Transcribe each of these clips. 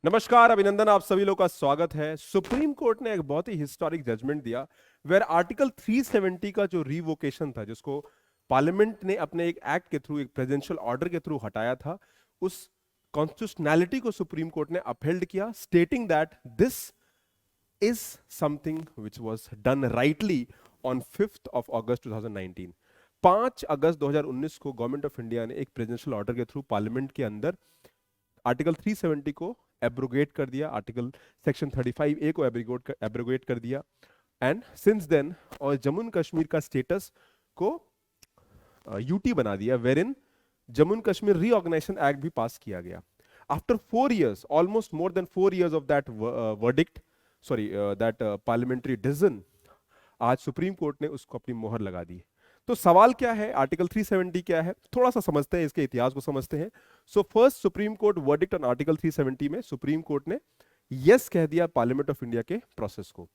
नमस्कार, अभिनंदन, आप सभी लोग का स्वागत है। सुप्रीम कोर्ट ने एक बहुत ही हिस्टोरिक जजमेंट दिया वेयर आर्टिकल 370 का जो रिवोकेशन था, जिसको पार्लियामेंट ने अपने एक एक्ट के थ्रू, एक प्रेसिडेंशियल ऑर्डर के थ्रू हटाया था, उस कॉन्स्टिट्यूशनैलिटी को सुप्रीम कोर्ट ने अपहेल्ड किया, stating that this is something which was done rightly on 5th of August 2019। 5 अगस्त 2019 को गवर्नमेंट ऑफ इंडिया ने एक प्रेसिडेंशियल ऑर्डर के थ्रू पार्लियामेंट के अंदर आर्टिकल 370 को एब्रोगेट कर दिया, आर्टिकल सेक्शन 35A को एब्रोगेट कर दिया। एंड सिंस देन और जम्मू एंड कश्मीर का स्टेटस को यूटी बना दिया, where in Jammu and Kashmir reorganisation act भी पास किया गया। After 4 years, almost more than 4 years of that verdict, sorry that parliamentary decision, आज सुप्रीम कोर्ट ने उसको अपनी मोहर लगा दी। तो सवाल क्या है, आर्टिकल 370 क्या है, थोड़ा सा समझते हैं, इसके इतिहास को समझते हैं। So first supreme court verdict on article 370 में सुप्रीम कोर्ट ने यस कह दिया पार्लियामेंट ऑफ इंडिया के प्रोसेस को।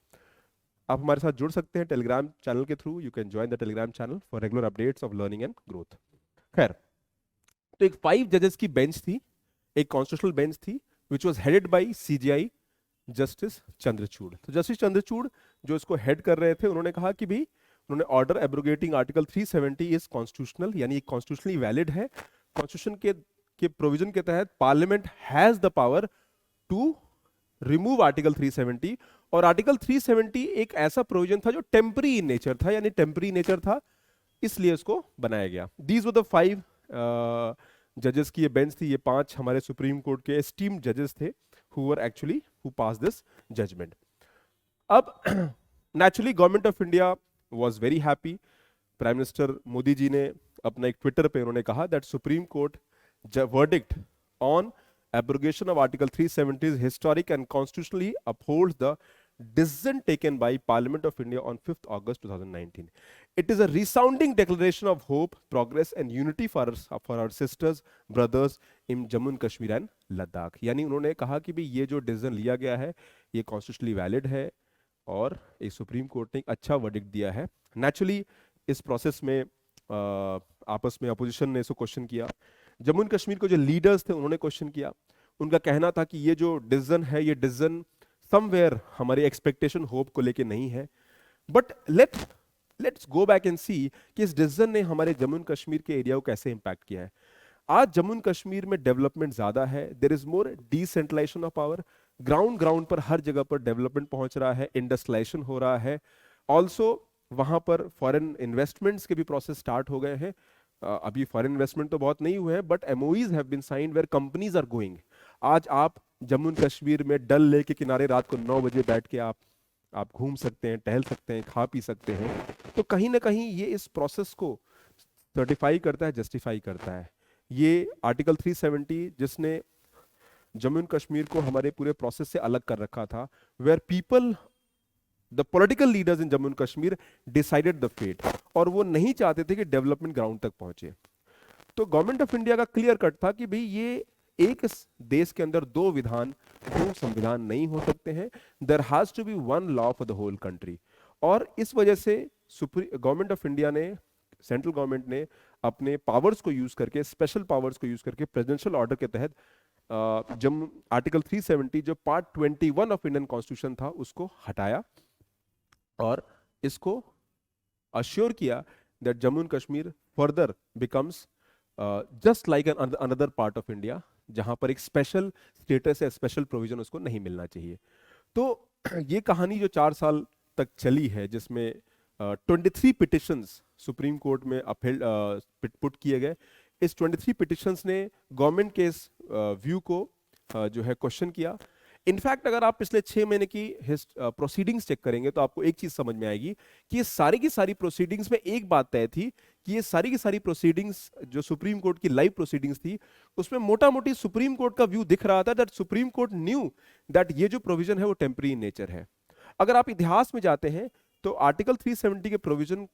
आप हमारे साथ जुड़ सकते हैं टेलीग्राम चैनल के through. You can join the Telegram channel for regular updates of learning and growth. खैर, तो एक 5 जजेस की बेंच थी, एक कॉन्स्टिट्यूशनल बेंच थी, which was headed by CGI justice Chandrachud. तो जस्टिस चंद्रचूड़ जो इसको हेड कर रहे थे, उन्होंने कहा कि भी उन्होंने order abrogating article 370 is constitutional, यानी कॉन्स्टिट्यूशनली वैलिड है। कॉन्स्टिट्यूशन के प्रोविजन के तहत parliament has the power to remove article 370। और आर्टिकल 370 एक ऐसा प्रोविजन था जो टेम्परी इन नेचर था, यानी टेम्परी नेचर था, इसलिए इसको बनाया गया। दीज वर द 5 जजेस की ये बेंच थी। ये 5 हमारे सुप्रीम कोर्ट के एस्टीम्ड जजेस थे who were actually who passed this judgment। अब naturally government of India was very happy। Prime minister Modi ji ने अपना एक ट्विटर पे उन्होंने कहा that Supreme Court verdict on abrogation of article 370 is historic and constitutionally upholds the decision taken by Parliament of India on 5th August 2019। It is a resounding declaration of hope, progress and unity for our sisters, brothers in Jammu and Kashmir and Ladakh। यानी उन्होंने कहा कि भी ये जो decision लिया गया है ये कॉन्स्टिट्यूशनली वैलिड है और एक सुप्रीम कोर्ट ने एक अच्छा वर्डिक्ट दिया है। नेचुरली इस प्रोसेस में आपस में अपोजिशन ने इसको क्वेश्चन किया, जम्मू एंड कश्मीर को जो लीडर्स थे उन्होंने क्वेश्चन किया। उनका कहना था कि ये जो डिसीजन है, ये डिसीजन समवेयर हमारी एक्सपेक्टेशन होप को लेके नहीं है। But let's go back and see कि इस डिसीजन ने हमारे जम्मू एंड कश्मीर के एरिया को कैसे इंपैक्ट किया है। आज जम्मू एंड कश्मीर में डेवलपमेंट ज्यादा है, there is more decentralisation of power. Ground पर हर जगह पर डेवलपमेंट पहुंच रहा है, इंडस्ट्रियलाइजेशन हो रहा है। ऑल्सो वहां पर फॉरेन इन्वेस्टमेंट्स के भी प्रोसेस स्टार्ट हो गए हैं। अभी फॉरेन इन्वेस्टमेंट तो बहुत नहीं हुए हैं, but MOEs have been signed where companies are going. आज आप जम्मू एंड कश्मीर में डल लेक के किनारे रात को 9 बजे बैठ के आप घूम सकते हैं, टहल सकते हैं, खा पी सकते हैं। तो कहीं ना कहीं ये इस प्रोसेस को सर्टिफाई करता है, जस्टिफाई करता है। ये आर्टिकल 370 जिसने जम्मू एंड कश्मीर को हमारे पूरे प्रोसेस से अलग कर रखा था, where people, the political leaders in Jammu and Kashmir decided the fate, और वो नहीं चाहते थे कि डेवलपमेंट ग्राउंड तक पहुंचे। तो गवर्नमेंट ऑफ इंडिया का क्लियर कट था कि भाई ये एक देश के अंदर दो संविधान नहीं हो सकते हैं। There has to be one law for the whole country. और इस वजह से गवर्नमेंट ऑफ इंडिया ने, सेंट्रल गवर्नमेंट ने अपने पावर्स को यूज करके, स्पेशल पावर्स को यूज करके प्रेसिडेंशियल ऑर्डर के तहत जब आर्टिकल 370 जो पार्ट 21 ऑफ इंडियन कॉन्स्टिट्यूशन था उसको हटाया और इसको अश्योर किया that Jammu and Kashmir further becomes just like another part of India, जहां पर एक स्पेशल स्टेटस या स्पेशल प्रोविजन उसको नहीं मिलना चाहिए। तो ये कहानी जो 4 साल तक चली है, जिसमें 23 पिटिशंस सुप्रीम कोर्ट में पुट किए गए। इस 23 पिटिशंस ने गवर्नमेंट के इस व्यू को जो है क्वेश्चन किया। इनफैक्ट अगर आप पिछले 6 महीने की प्रोसीडिंग्स चेक करेंगे तो आपको एक चीज समझ में आएगी कि ये सारी की सारी प्रोसीडिंग्स में एक बात तय थी कि ये सारी की सारी प्रोसीडिंग्स जो सुप्रीम कोर्ट की लाइव प्रोसीडिंग्स थी, उसमें मोटा मोटी सुप्रीम कोर्ट का व्यू दिख रहा था that Supreme court knew that ये जो प्रोविजन है वो टेम्पररी इन नेचर है। अगर आप इतिहास में जाते हैं तो आर्टिकल 370 के प्रोविजन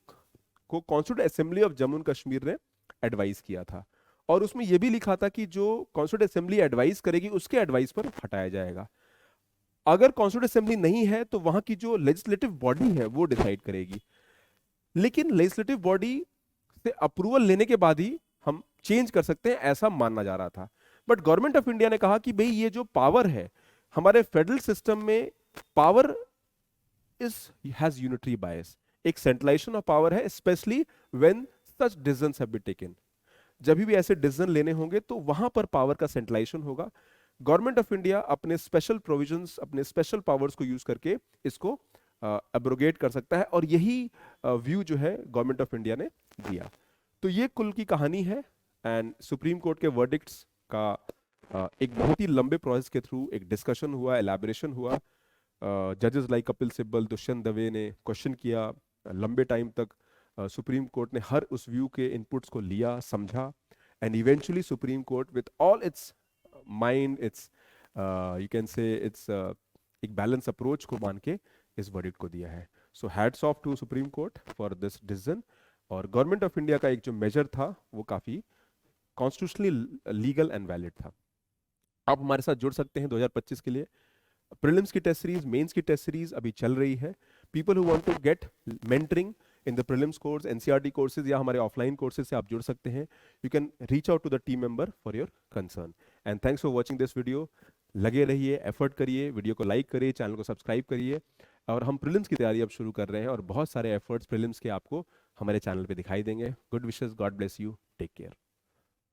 को constituent assembly of Jammu and Kashmir ने एडवाइस किया था, और उसमें यह भी लिखा था कि जो कॉन्स्टिट्यूएंट असेंबली एडवाइस करेगी उसके एडवाइस पर हटाया जाएगा। अगर कॉन्स्टिट्यूएंट असेंबली नहीं है तो वहां की जो लेजिस्लेटिव बॉडी है वो डिसाइड करेगी। लेकिन लेजिस्लेटिव बॉडी से अप्रूवल लेने के बाद ही हम चेंज कर सकते हैं, ऐसा मानना जा रहा था। बट गवर्नमेंट ऑफ इंडिया ने कहा कि भाई ये जो पावर है हमारे फेडरल सिस्टम में power is has unitary bias, एक सेंट्रलाइजेशन ऑफ पावर है, specially when such decisions have been taken. जब भी ऐसे डिसीजन लेने होंगे तो वहां पर पावर का सेंट्रलाइजेशन होगा। गवर्नमेंट ऑफ इंडिया अपने स्पेशल प्रोविजंस, अपने स्पेशल पावर्स को यूज करके इसको एब्रोगेट कर सकता है, और यही व्यू जो है गवर्नमेंट ऑफ इंडिया ने दिया। तो ये कुल की कहानी है। एंड सुप्रीम कोर्ट के वर्डिक्ट्स का एक बहुत ही लंबे प्रोसेस के थ्रू एक डिस्कशन हुआ, एलैबोरेशन हुआ। जजेस लाइक कपिल सिब्बल, दुष्यंत दवे ने क्वेश्चन किया लंबे टाइम तक। सुप्रीम कोर्ट ने हर उस व्यू के इनपुट्स को लिया, समझा, and eventually supreme court with all its mind, it's you can say it's एक बैलेंस अप्रोच को मान के इस वर्डिक्ट को दिया है। So hats off to supreme court for this decision. और गवर्नमेंट ऑफ इंडिया का एक जो मेजर था वो काफी कॉन्स्टिट्यूशनली लीगल एंड वैलिड था। आप हमारे साथ जुड़ सकते हैं 2025 के लिए। प्रीलिम्स की टेस्ट सीरीज, मेंस की टेस्ट सीरीज अभी चल रही है। People who want to get mentoring in the prelims course, NCERT courses या हमारे ऑफलाइन कोर्सेज से आप जुड़ सकते हैं। You can reach out to the team member for your concern. And thanks for watching this video. लगे रहिए, effort करिए, वीडियो को लाइक करिए, चैनल को सब्सक्राइब करिए। और हम प्रीलिम्स की तैयारी अब शुरू कर रहे हैं और बहुत सारे एफर्ट्स प्रीलिम्स के आपको हमारे चैनल पे दिखाई देंगे। Good wishes, God bless you, take care.